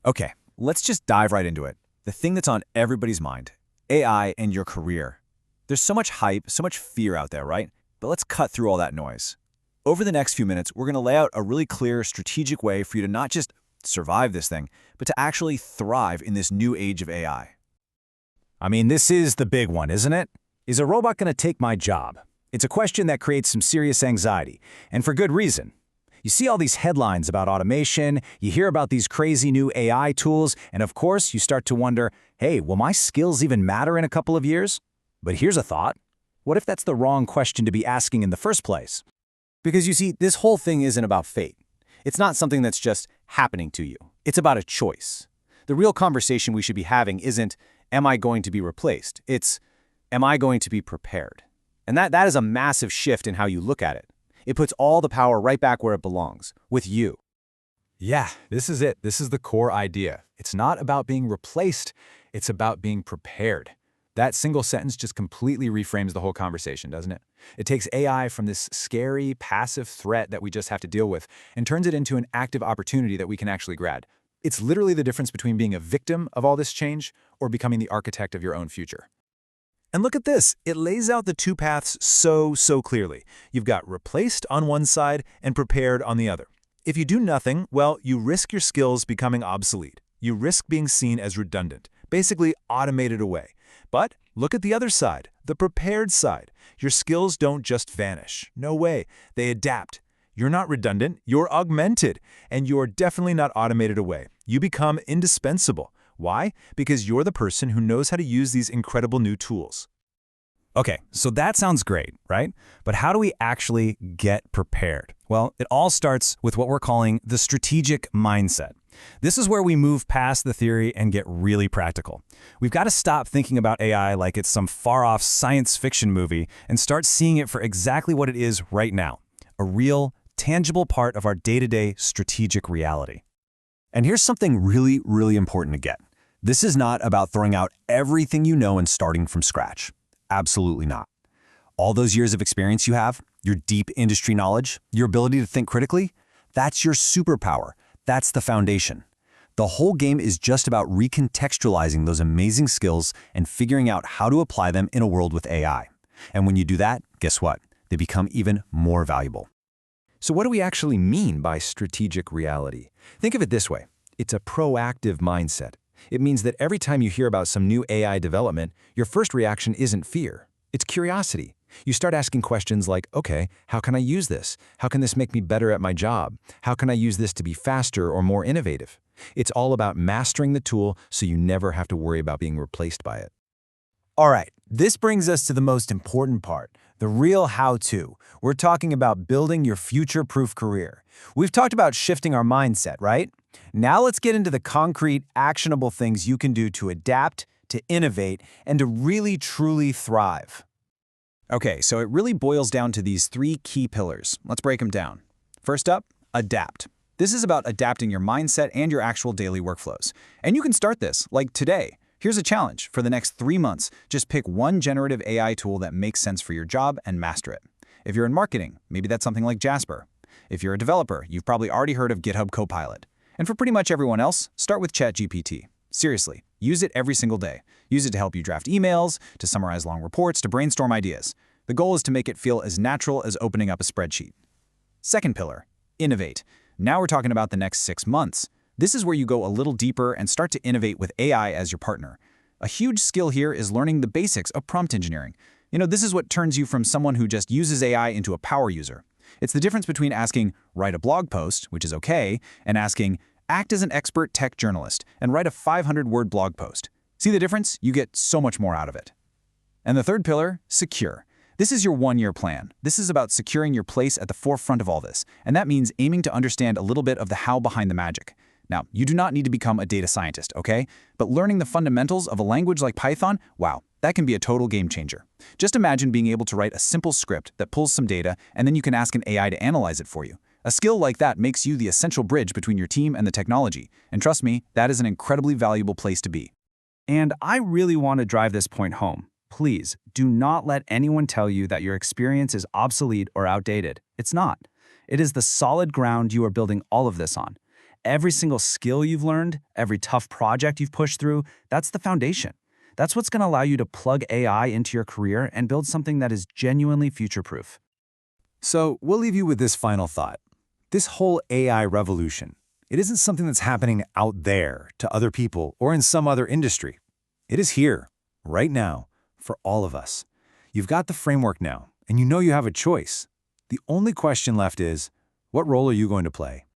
Okay, let's just dive right into it. The thing that's on everybody's mind, AI and your career. There's so much hype, so much fear out there, right? But let's cut through all that noise. Over the next few minutes, we're going to lay out a really clear, strategic way for you to not just survive this thing, but to actually thrive in this new age of AI. I mean, this is the big one, isn't it? Is a robot going to take my job? It's a question that creates some serious anxiety, and for good reason. You see all these headlines about automation, you hear about these crazy new AI tools, and of course, you start to wonder, hey, will my skills even matter in a couple of years? But here's a thought. What if that's the wrong question to be asking in the first place? Because you see, this whole thing isn't about fate. It's not something that's just happening to you. It's about a choice. The real conversation we should be having isn't, am I going to be replaced? It's, am I going to be prepared? And that is a massive shift in how you look at it. It puts all the power right back where it belongs, with you. Yeah, this is it. This is the core idea. It's not about being replaced. It's about being prepared. That single sentence just completely reframes the whole conversation, doesn't it? It takes AI from this scary, passive threat that we just have to deal with and turns it into an active opportunity that we can actually grab. It's literally the difference between being a victim of all this change or becoming the architect of your own future. And look at this. It lays out the two paths so clearly. You've got replaced on one side and prepared on the other. If you do nothing, well, you risk your skills becoming obsolete. You risk being seen as redundant, basically automated away. But look at the other side, the prepared side. Your skills don't just vanish. No way. They adapt. You're not redundant, you're augmented, and you're definitely not automated away. You become indispensable. Why? Because you're the person who knows how to use these incredible new tools. Okay, so that sounds great, right? But how do we actually get prepared? Well, it all starts with what we're calling the strategic mindset. This is where we move past the theory and get really practical. We've got to stop thinking about AI like it's some far-off science fiction movie and start seeing it for exactly what it is right now, a real, tangible part of our day-to-day strategic reality. And here's something really important to get. This is not about throwing out everything you know and starting from scratch. Absolutely not. All those years of experience you have, your deep industry knowledge, your ability to think critically, that's your superpower. That's the foundation. The whole game is just about recontextualizing those amazing skills and figuring out how to apply them in a world with AI. And when you do that, guess what? They become even more valuable. So what do we actually mean by strategic reality? Think of it this way. It's a proactive mindset. It means that every time you hear about some new AI development, your first reaction isn't fear. It's curiosity. You start asking questions like, okay, how can I use this? How can this make me better at my job? How can I use this to be faster or more innovative? It's all about mastering the tool so you never have to worry about being replaced by it. All right, this brings us to the most important part, the real how-to. We're talking about building your future-proof career. We've talked about shifting our mindset, right? Now let's get into the concrete, actionable things you can do to adapt, to innovate, and to really, truly thrive. Okay, so it really boils down to these three key pillars. Let's break them down. First up, adapt. This is about adapting your mindset and your actual daily workflows. And you can start this, like today. Here's a challenge. For the next 3 months, just pick one generative AI tool that makes sense for your job and master it. If you're in marketing, maybe that's something like Jasper. If you're a developer, you've probably already heard of GitHub Copilot. And for pretty much everyone else, start with ChatGPT. Seriously, use it every single day. Use it to help you draft emails, to summarize long reports, to brainstorm ideas. The goal is to make it feel as natural as opening up a spreadsheet. Second pillar, innovate. Now we're talking about the next 6 months. This is where you go a little deeper and start to innovate with AI as your partner. A huge skill here is learning the basics of prompt engineering. This is what turns you from someone who just uses AI into a power user. It's the difference between asking, write a blog post, which is okay, and asking, act as an expert tech journalist and write a 500-word blog post. See the difference? You get so much more out of it. And the third pillar, secure. This is your 1-year plan. This is about securing your place at the forefront of all this, and that means aiming to understand a little bit of the how behind the magic. Now, you do not need to become a data scientist, okay? But learning the fundamentals of a language like Python, wow, that can be a total game changer. Just imagine being able to write a simple script that pulls some data, and then you can ask an AI to analyze it for you. A skill like that makes you the essential bridge between your team and the technology. And trust me, that is an incredibly valuable place to be. And I really want to drive this point home. Please, do not let anyone tell you that your experience is obsolete or outdated. It's not. It is the solid ground you are building all of this on. Every single skill you've learned, every tough project you've pushed through, that's the foundation. That's what's going to allow you to plug AI into your career and build something that is genuinely future-proof. So we'll leave you with this final thought. This whole AI revolution, it isn't something that's happening out there to other people or in some other industry. It is here, right now, for all of us. You've got the framework now, and you know you have a choice. The only question left is, what role are you going to play?